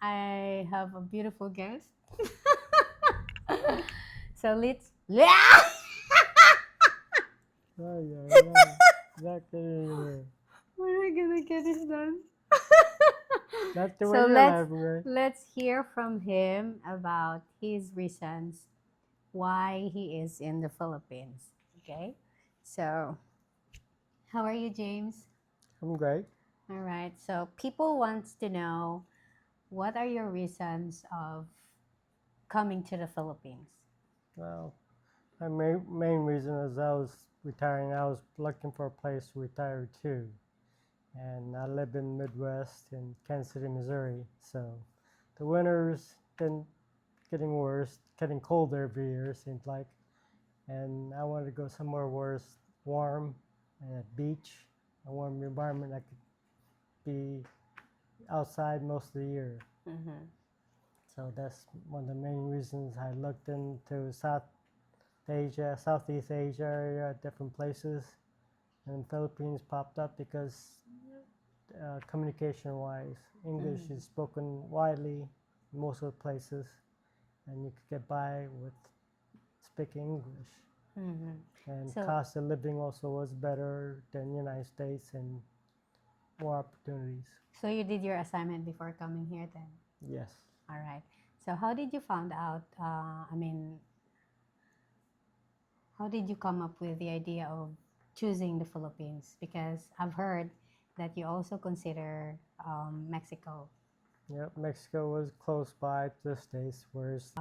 I have a beautiful guest. So let's. Oh, yeah, yeah. Exactly. When are we gonna get this done? That's the way So you're laughing, right? let's hear from him about his reasons why he is in the Philippines. Okay. So how are you, James? I'm great. All right. So people wants to know what are your reasons of coming to the Philippines? Well, my main reason is I was retiring. I was looking for a place to retire to. And I live in Midwest in Kansas City, Missouri. So the winters been getting worse, getting colder every year, seems like. And I wanted to go somewhere where it's warm and a beach, a warm environment I could be outside most of the year. Mm-hmm. So that's one of the main reasons I looked into Southeast Asia area, different places, and Philippines popped up because communication-wise, English Mm-hmm. is spoken widely in most of the places, and you could get by with speaking English. Mm-hmm. And So cost of living also was better than United States and more opportunities. so you did your assignment before coming here then? Yes. All right. So how did you found out? How did you come up with the idea of choosing the Philippines? Because I've heard that you also consider Mexico. Yep, Mexico was close by to the States, whereas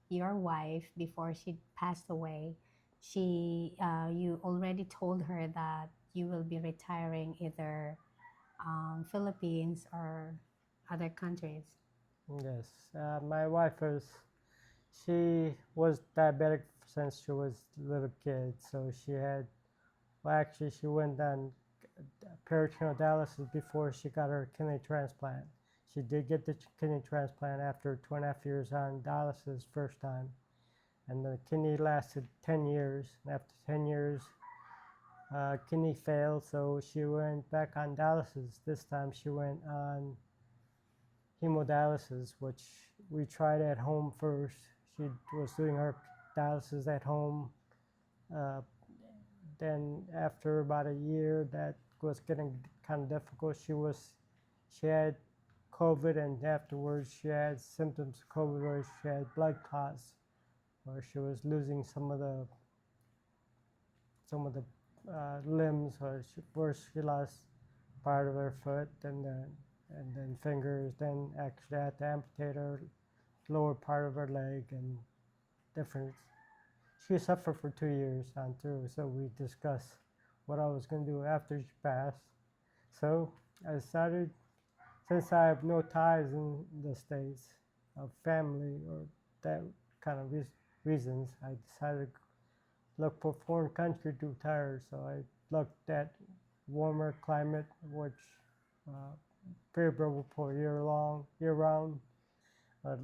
Your wife, before she passed away, you already told her that you will be retiring either Philippines or other countries. yes, my wife she was diabetic since she was a little kid, so actually she went on peritoneal dialysis before she got her kidney transplant. She did get the kidney transplant after 2.5 years on dialysis first time, and the kidney lasted 10 years. And after 10 years, kidney failed, so she went back on dialysis. This time she went on hemodialysis, which we tried at home first. She was doing her dialysis at home. Uh, then after about a year, that was getting kind of difficult. She had COVID, and afterwards she had symptoms of COVID where she had blood clots, where she was losing some of the limbs, or first she lost part of her foot, and then fingers. Then actually had to amputate her lower part of her leg and different. She suffered for 2 years on through. So we discussed what I was going to do after she passed. So I decided, since I have no ties in the States of family or that kind of reasons, I decided to look for a foreign country to retire. So I looked at warmer climate, which uh, favorable for year round. Uh,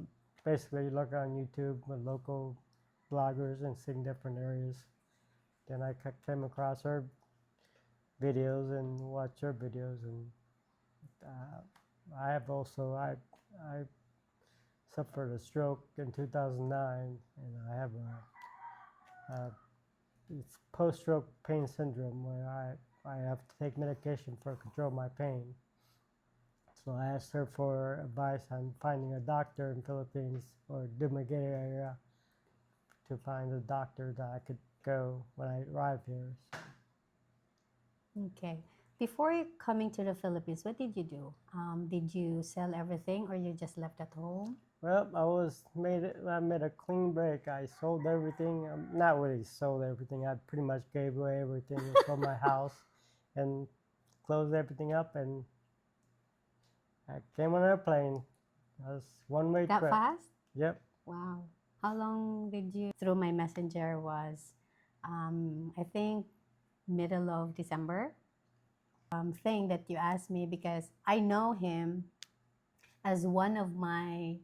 Basically, look on YouTube with local bloggers and seeing different areas. Then I came across her videos and watched her videos, and I suffered a stroke in 2009, and I have a it's post-stroke pain syndrome where I have to take medication for control my pain. So I asked her for advice on finding a doctor in Philippines or Dumaguete area to find a doctor that I could go when I arrive here. Okay. Before you coming to the Philippines, what did you do? Did you sell everything or you just left at home? Well, I made a clean break. I sold everything. Not really sold everything. I pretty much gave away everything and sold my house and closed everything up, and I came on an airplane. It was one-way That trip. fast? Yep. Wow. How long did you through my messenger was I think middle of December. Thing that you asked me because I know him as one of my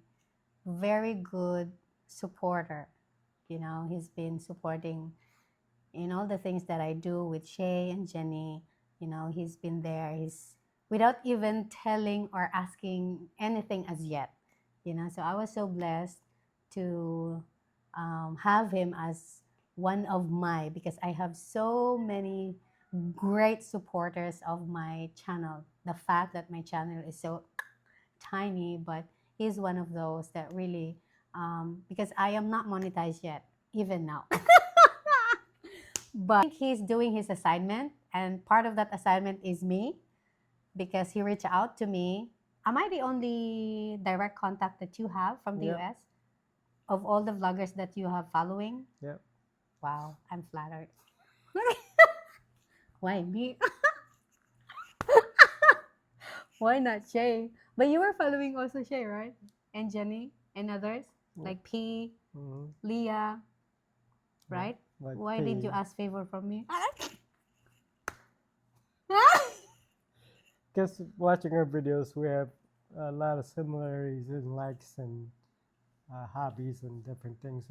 very good supporter. You know, he's been supporting in all the things that I do with Shay and Jenny. You know, he's been there. He's without even telling or asking anything as yet. So I was so blessed to have him as one of my, because I have so many great supporters of my channel. The fact that my channel is so tiny, but he's one of those that really, because I am not monetized yet, even now. But I think he's doing his assignment, and part of that assignment is me, because he reached out to me. Am I the only direct contact that you have from the Yep. US of all the vloggers that you have following? Yep. Wow, I'm flattered. Why me? Why not Shay? But you were following also Shay, right? And Jenny and others Yep. like P, Mhm. Leah, right? Like Why did you P. ask favor from me? Because watching our videos, we have a lot of similarities in likes and hobbies and different things.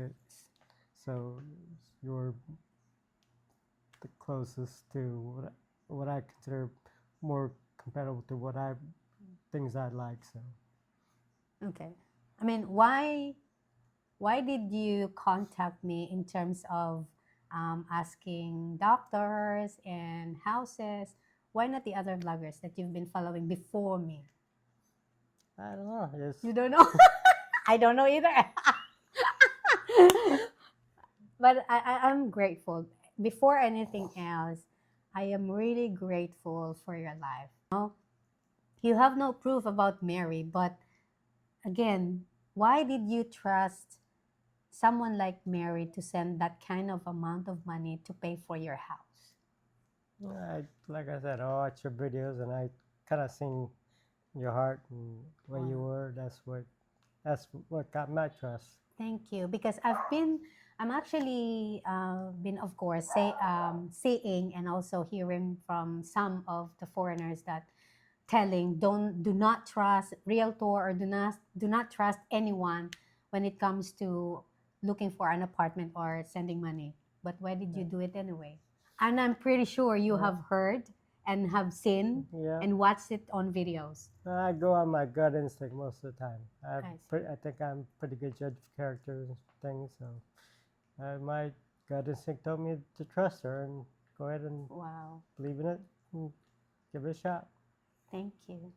So you're the closest to what I consider more compatible to what I things I like. So Okay. I mean, why did you contact me in terms of asking doctors and houses? Why not the other vloggers that you've been following before me? I don't know. Just You don't know? I don't know either. But I'm grateful. Before anything else, I am really grateful for your life. You have no proof about Mary, but again, why did you trust someone like Mary to send that kind of amount of money to pay for your house? like I said, I watch your videos and I kind of seen your heart and where you Wow. were. That's what got my trust. Thank you, because I'm actually been, of course, seeing and also hearing from some of the foreigners that telling do not trust realtor, or do not trust anyone when it comes to looking for an apartment or sending money. But why did you do it anyway? And I'm pretty sure you Yeah. have heard and have seen Yeah. and watched it on videos. I go on my gut instinct most of the time. I see. I think I'm pretty good judge of characters and things. So my gut instinct told me to trust her and go ahead and Wow. believe in it and give it a shot. Thank you.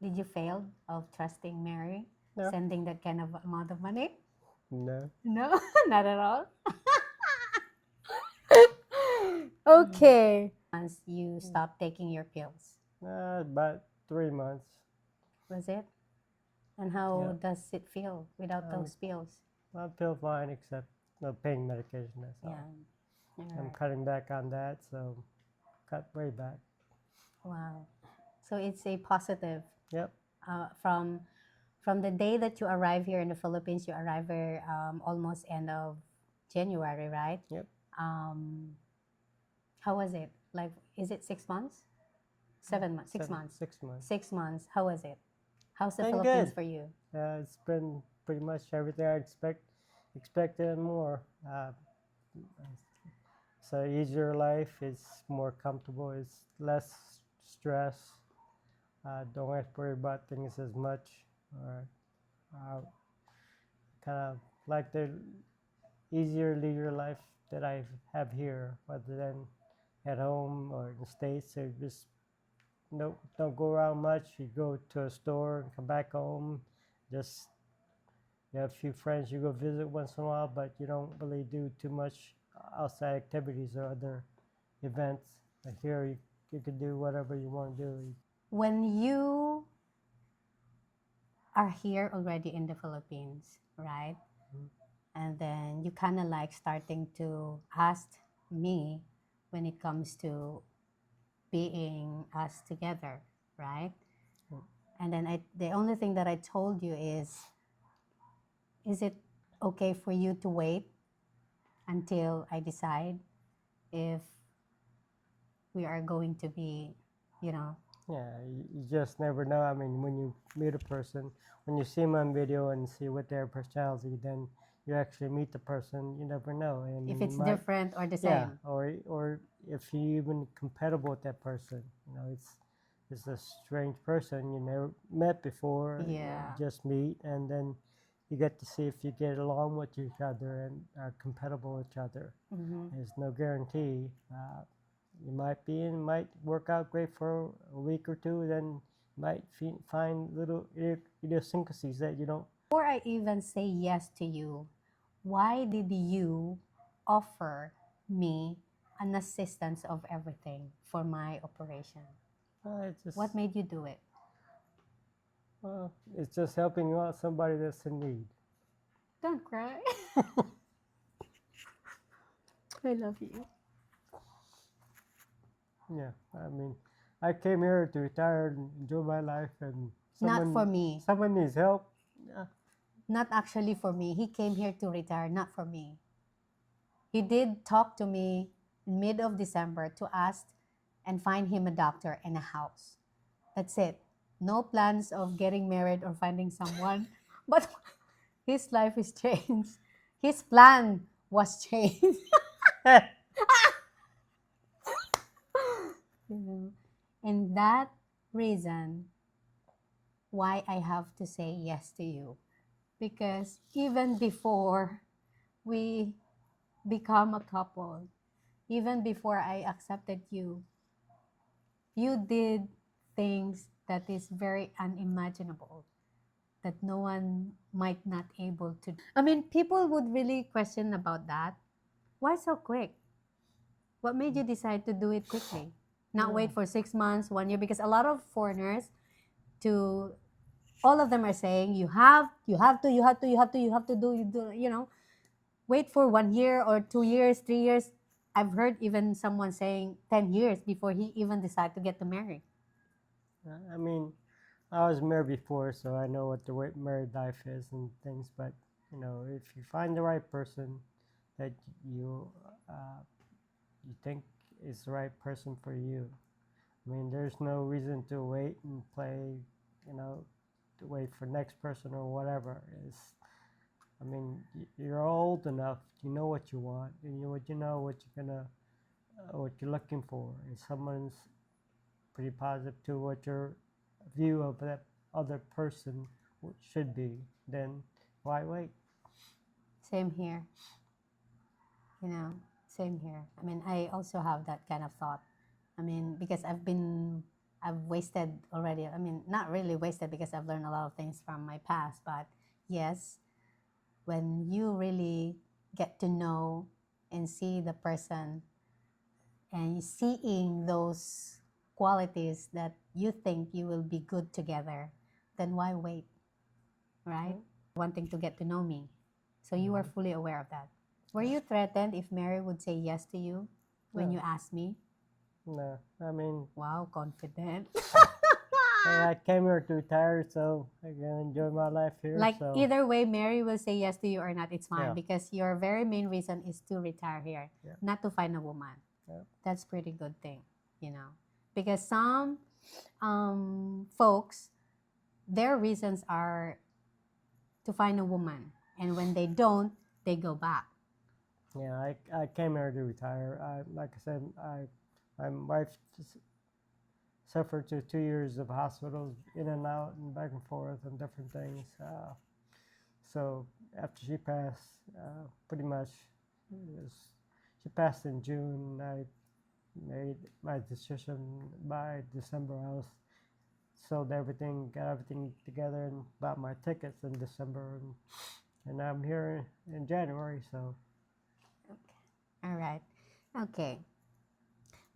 Did you fail of trusting Mary, No. sending that kind of amount of money? No. No, not at all. Okay. Once you stopped taking your pills, About 3 months. was it? And how Yeah. does it feel without those pills? I feel fine except no pain medication. That's Yeah. all. All I'm right. cutting back on that, so cut way back. Wow. So it's a positive. Yep. From the day that you arrive here in the Philippines, you arrive here almost end of January, right? Yep. How was it? Like, is it 6 months? 7 months? 6 months? 6 months. 6 months. How was it? How's the Been Philippines good. for you? It's been pretty much everything I expected and more. So easier life. It's more comfortable. It's less stress. Don't have to worry about things as much. Or kind of like the easier leisure life that I have here, rather than at home or in the States. So just don't go around much. You go to a store and come back home. Just you have a few friends you go visit once in a while, but you don't really do too much outside activities or other events. Like here, you can do whatever you want to do. When you are here already in the Philippines, right? Mhm. And then you kind of like starting to ask me when it comes to being us together, right? Mm. And then the only thing that I told you is it okay for you to wait until I decide if we are going to be, you know, Yeah, you just never know. I mean, when you meet a person, when you see them on video and see what their personality, then you actually meet the person, you never know. And If you it's might, different or the yeah, same. or if you even compatible with that person, it's a strange person you never met before, Yeah. just meet, and then you get to see if you get along with each other and are compatible with each other. Mm-hmm. There's no guarantee. You might be and might work out great for a week or two, then might find little idiosyncrasies that you don't. Before I even say yes to you, why did you offer me an assistance of everything for my operation? It's just What made you do it? it's just helping out somebody that's in need. Don't cry. I love you. Yeah, I mean, I came here to retire and enjoy my life, and Not for me. someone needs help. Yeah, Not actually for me. He came here to retire, not for me. He did talk to me in mid of December to ask and find him a doctor and a house. That's it. No plans of getting married or finding someone. But his life is changed. His plan was changed. You know. And that reason why I have to say yes to you. Because even before we become a couple, even before I accepted you, you did things that is very unimaginable that no one might not able to. I mean, people would really question about that. Why so quick? What made you decide to do it quickly? Not wait for 6 months, 1 year, because a lot of foreigners to all of them are saying you have to do, wait for 1 year or 2 years, 3 years. I've heard even someone saying 10 years before he even decided to get to marry. I mean, I was married before, so I know what the married life is and things. But if you find the right person that you uh, you think is the right person for you, I mean, there's no reason to wait and play, to wait for next person or whatever. I mean, you're old enough. You know what you want, and you know what what you're looking for. And someone's pretty positive to what your view of that other person should be. Then why wait? Same here. Same here. I mean, I also have that kind of thought. I mean, because I've wasted already. I mean, not really wasted because I've learned a lot of things from my past, but yes, when you really get to know and see the person and seeing those qualities that you think you will be good together, then why wait, right? Wanting to get to know me. So you were fully aware of that. Were you threatened if Mary would say yes to you when No. you asked me? No, I mean, Wow, confident. I came here to retire, so I can enjoy my life here. Like So either way, Mary will say yes to you or not, it's fine Yeah. because your very main reason is to retire here, Yeah. not to find a woman. Yeah. That's pretty good thing, because some folks, their reasons are to find a woman, and when they don't, they go back. yeah, I came here to retire. Like I said, my wife suffered through 2 years of hospitals, in and out and back and forth and different things. So after she passed, pretty much, she passed in June. I made my decision by December. I was sold everything, got everything together, and bought my tickets in December, and I'm here in January. So All right. Okay.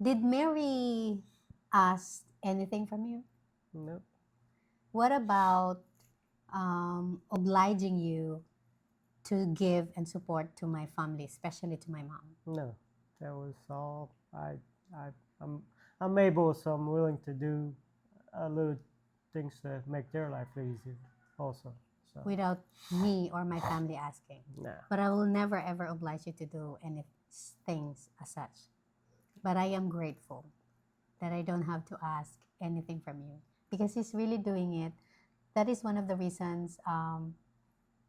Did Mary ask anything from you? nope, What about obliging you to give and support to my family, especially to my mom? no, that was all. I I'm I'm able, so I'm willing to do a little things to make their life easier, also. So Without me or my family asking. nah. But I will never ever oblige you to do any things as such. But I am grateful that I don't have to ask anything from you because he's really doing it. That is one of the reasons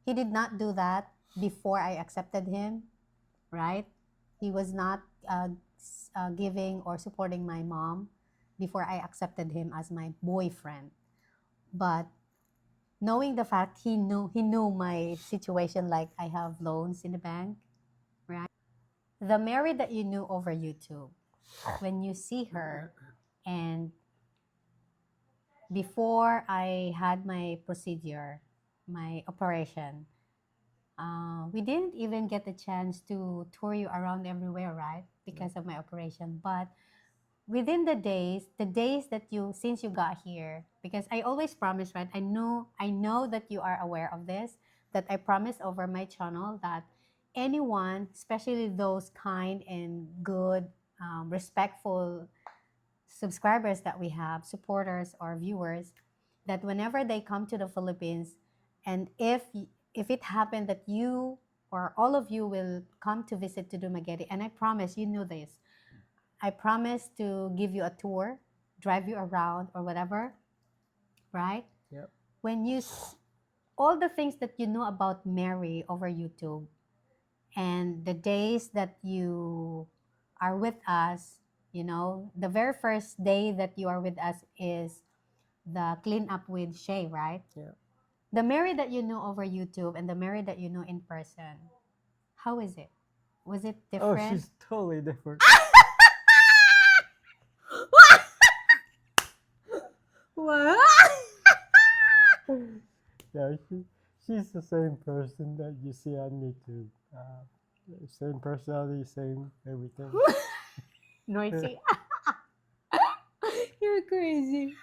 he did not do that before I accepted him, right? He was not giving or supporting my mom before I accepted him as my boyfriend. But knowing the fact he knew my situation, like I have loans in the bank, right? The Mary that you knew over YouTube, when you see her, and before I had my procedure, my operation, we didn't even get the chance to tour you around everywhere, right? Because of my operation. But within the days that you, since you got here, because I always promise, right? I know that you are aware of this, that I promise over my channel that anyone, especially those kind and good, respectful subscribers that we have, supporters or viewers, that whenever they come to the Philippines, and if it happened that you or all of you will come to visit to Dumaguete, and I promise, you know this, I promise to give you a tour, drive you around or whatever, right? Yep. When all the things that you know about Mary over YouTube, and the days that you are with us, the very first day that you are with us is the clean up with Shay, right? Yeah. The Mary that you know over YouTube and the Mary that you know in person, how is it? Was it Oh, different? she's totally different. What? Yeah, she's the same person that you see on YouTube. Same personality, same everything. Noisy. You're crazy.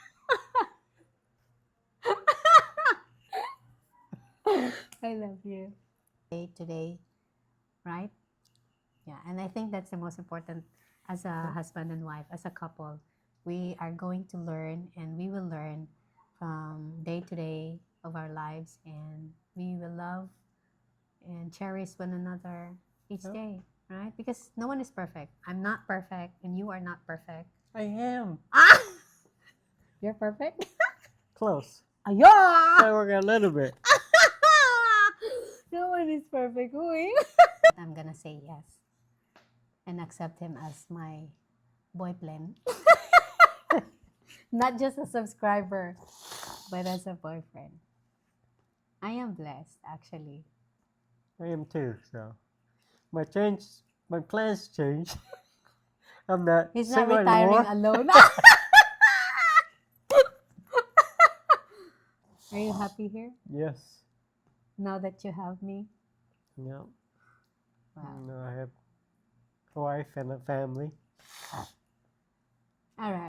I love you. Today, right? Yeah, and I think that's the most important as a husband and wife, as a couple. We are going to learn, and we will learn from day to day of our lives, and we will love and cherish one another each Yep. day, right? Because no one is perfect. I'm not perfect, and you are not perfect. I am Ah! You're perfect? close. Ayah! I work a little bit. No one is perfect. Uy. I'm gonna say yes and accept him as my boyfriend. Not just a subscriber, but as a boyfriend. I am blessed, actually. I am too. So my plans change. I'm not He's not single retiring anymore. alone. Are you happy here Yes. now that you have me? Yeah. Wow. No, I have a wife and a family. All right.